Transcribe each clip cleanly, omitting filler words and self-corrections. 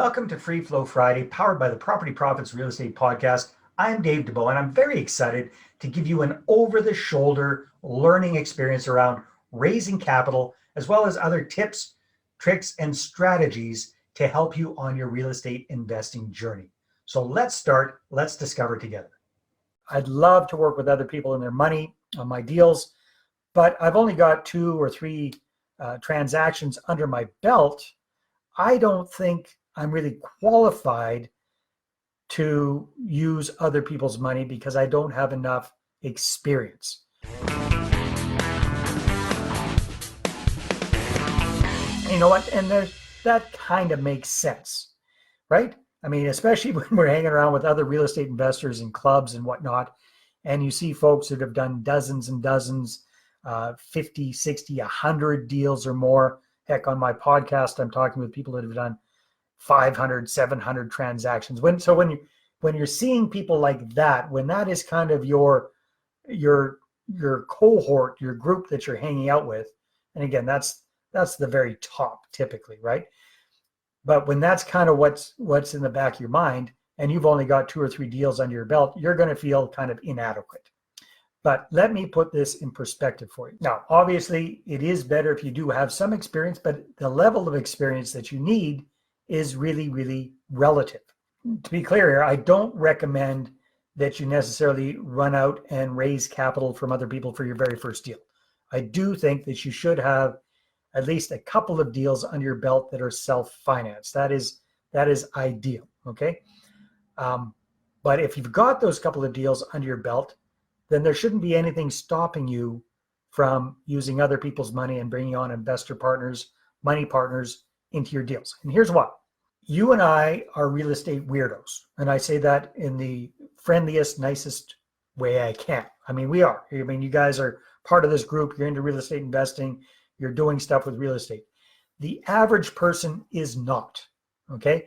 Welcome to Free Flow Friday, powered by the Property Profits Real Estate Podcast. I'm Dave Dubeau, and I'm very excited to give you an over-the-shoulder learning experience around raising capital, as well as other tips, tricks, and strategies to help you on your real estate investing journey. So let's start. Let's discover together. I'd love to work with other people and their money on my deals, but I've only got 2 or 3 transactions under my belt. I don't think I'm really qualified to use other people's money because I don't have enough experience. You know what? And that kind of makes sense, right? I mean, especially when we're hanging around with other real estate investors in clubs and whatnot, and you see folks that have done dozens and dozens, 50, 60, 100 deals or more. Heck, on my podcast, I'm talking with people that have done 500, 700 transactions. When you're seeing people like that, when that is kind of your cohort, your group that you're hanging out with, and again, that's the very top typically, right? But when that's kind of what's in the back of your mind, and you've only got 2 or 3 deals under your belt, you're going to feel kind of inadequate. But let me put this in perspective for you. Now, obviously, it is better if you do have some experience, but the level of experience that you need is really, really relative. To be clear here, I don't recommend that you necessarily run out and raise capital from other people for your very first deal. I do think that you should have at least a couple of deals under your belt that are self-financed. That is ideal, okay? But if you've got those couple of deals under your belt, then there shouldn't be anything stopping you from using other people's money and bringing on investor partners, money partners into your deals. And here's why. You and I are real estate weirdos. And I say that in the friendliest, nicest way I can. I mean, we are. I mean, you guys are part of this group. You're into real estate investing. You're doing stuff with real estate. The average person is not, okay?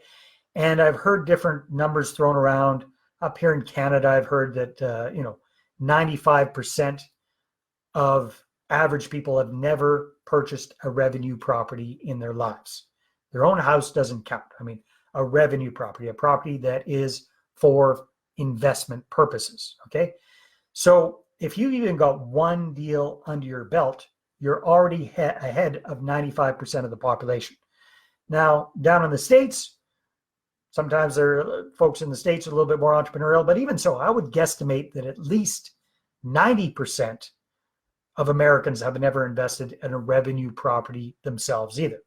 And I've heard different numbers thrown around. Up here in Canada, I've heard that, 95% of average people have never purchased a revenue property in their lives. Their own house doesn't count. I mean, a revenue property, a property that is for investment purposes, okay? So if you even got 1 deal under your belt, you're already ahead of 95% of the population. Now, down in the States, sometimes folks in the States are a little bit more entrepreneurial, but even so, I would guesstimate that at least 90% of Americans have never invested in a revenue property themselves either.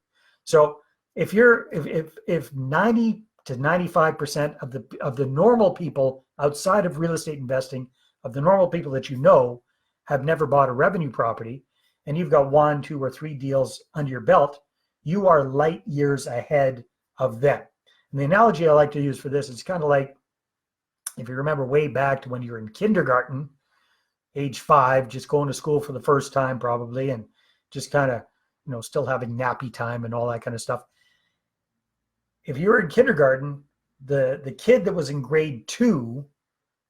So if 90 to 95% of the normal people outside of real estate investing, of the normal people that you know, have never bought a revenue property, and you've got 1, 2, or 3 deals under your belt, you are light years ahead of them. And the analogy I like to use for this is kind of like, if you remember way back to when you were in kindergarten, age 5, just going to school for the first time probably, and just kind of, still having nappy time and all that kind of stuff. If you were in kindergarten, the kid that was in grade 2,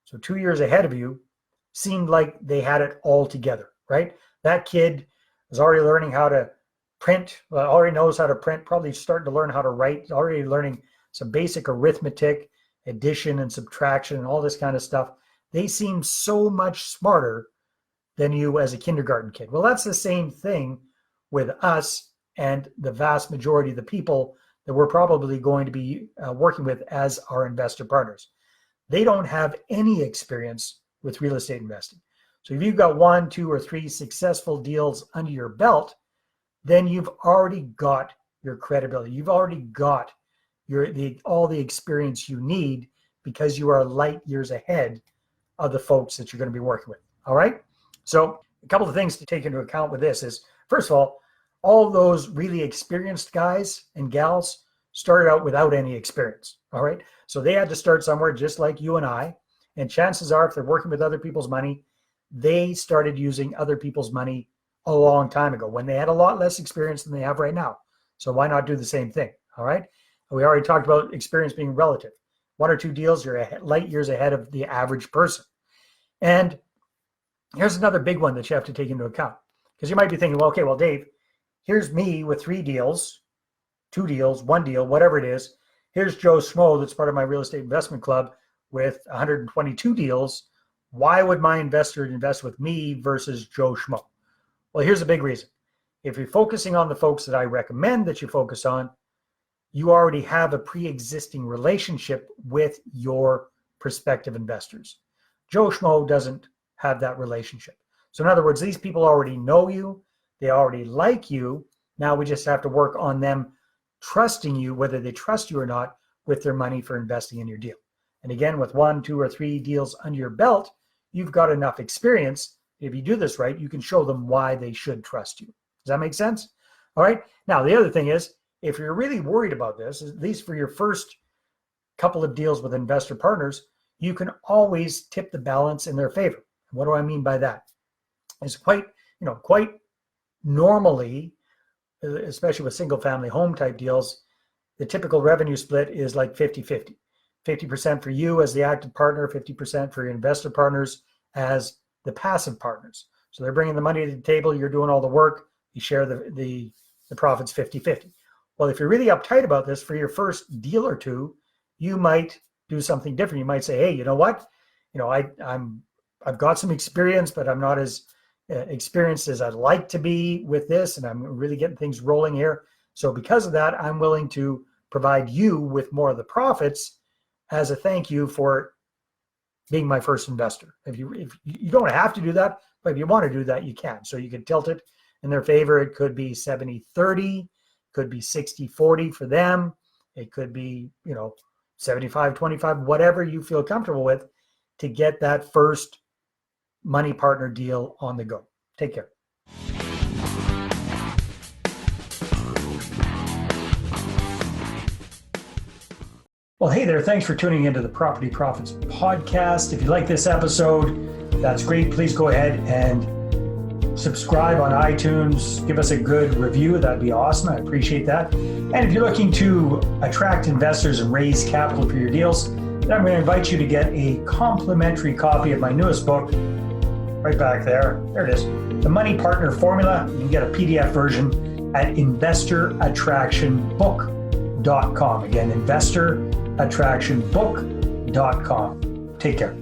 so 2 years ahead of you, seemed like they had it all together, right? That kid was already learning how to print, already knows how to print, probably starting to learn how to write, already learning some basic arithmetic, addition and subtraction, and all this kind of stuff. They seem so much smarter than you as a kindergarten kid. Well, that's the same thing with us and the vast majority of the people that we're probably going to be working with as our investor partners. They don't have any experience with real estate investing. So if you've got 1, 2, or 3 successful deals under your belt, then you've already got your credibility. You've already got all the experience you need because you are light years ahead of the folks that you're going to be working with. All right. So a couple of things to take into account with this is, first of all those really experienced guys and gals started out without any experience. All right. So they had to start somewhere just like you and I. And chances are, if they're working with other people's money, they started using other people's money a long time ago when they had a lot less experience than they have right now. So why not do the same thing? All right. We already talked about experience being relative. 1 or 2 deals, you're light years ahead of the average person. And here's another big one that you have to take into account, because you might be thinking, well, okay, well, Dave, here's me with 3 deals, 2 deals, 1 deal, whatever it is, here's Joe Schmo that's part of my real estate investment club with 122 deals. Why would my investor invest with me versus Joe Schmo? Well, here's a big reason. If you're focusing on the folks that I recommend that you focus on, you already have a pre-existing relationship with your prospective investors. Joe Schmo doesn't have that relationship. So in other words, these people already know you. They already like you. Now we just have to work on them trusting you, whether they trust you or not, with their money for investing in your deal. And again, with 1, 2, or 3 deals under your belt, you've got enough experience. If you do this right, you can show them why they should trust you. Does that make sense? All right. Now, the other thing is, if you're really worried about this, at least for your first couple of deals with investor partners, you can always tip the balance in their favor. What do I mean by that? It's quite normally, especially with single family home type deals, the typical revenue split is like 50-50. 50% for you as the active partner, 50% for your investor partners as the passive partners. So they're bringing the money to the table, you're doing all the work, you share the profits 50-50. Well, if you're really uptight about this, for your first deal or two, you might do something different. You might say, hey, you know what? I've got some experience, but I'm not as experienced as I'd like to be with this, and I'm really getting things rolling here. So because of that, I'm willing to provide you with more of the profits as a thank you for being my first investor. If you don't have to do that, but if you want to do that, you can. So you can tilt it in their favor. It could be 70-30, could be 60-40 for them. It could be, 75-25, whatever you feel comfortable with to get that first money partner deal on the go. Take care. Well, hey there. Thanks for tuning into the Property Profits Podcast. If you like this episode, that's great. Please go ahead and subscribe on iTunes. Give us a good review. That'd be awesome. I appreciate that. And if you're looking to attract investors and raise capital for your deals, then I'm going to invite you to get a complimentary copy of my newest book. Right back there. There it is. The Money Partner Formula. You can get a PDF version at investorattractionbook.com. Again, investorattractionbook.com. Take care.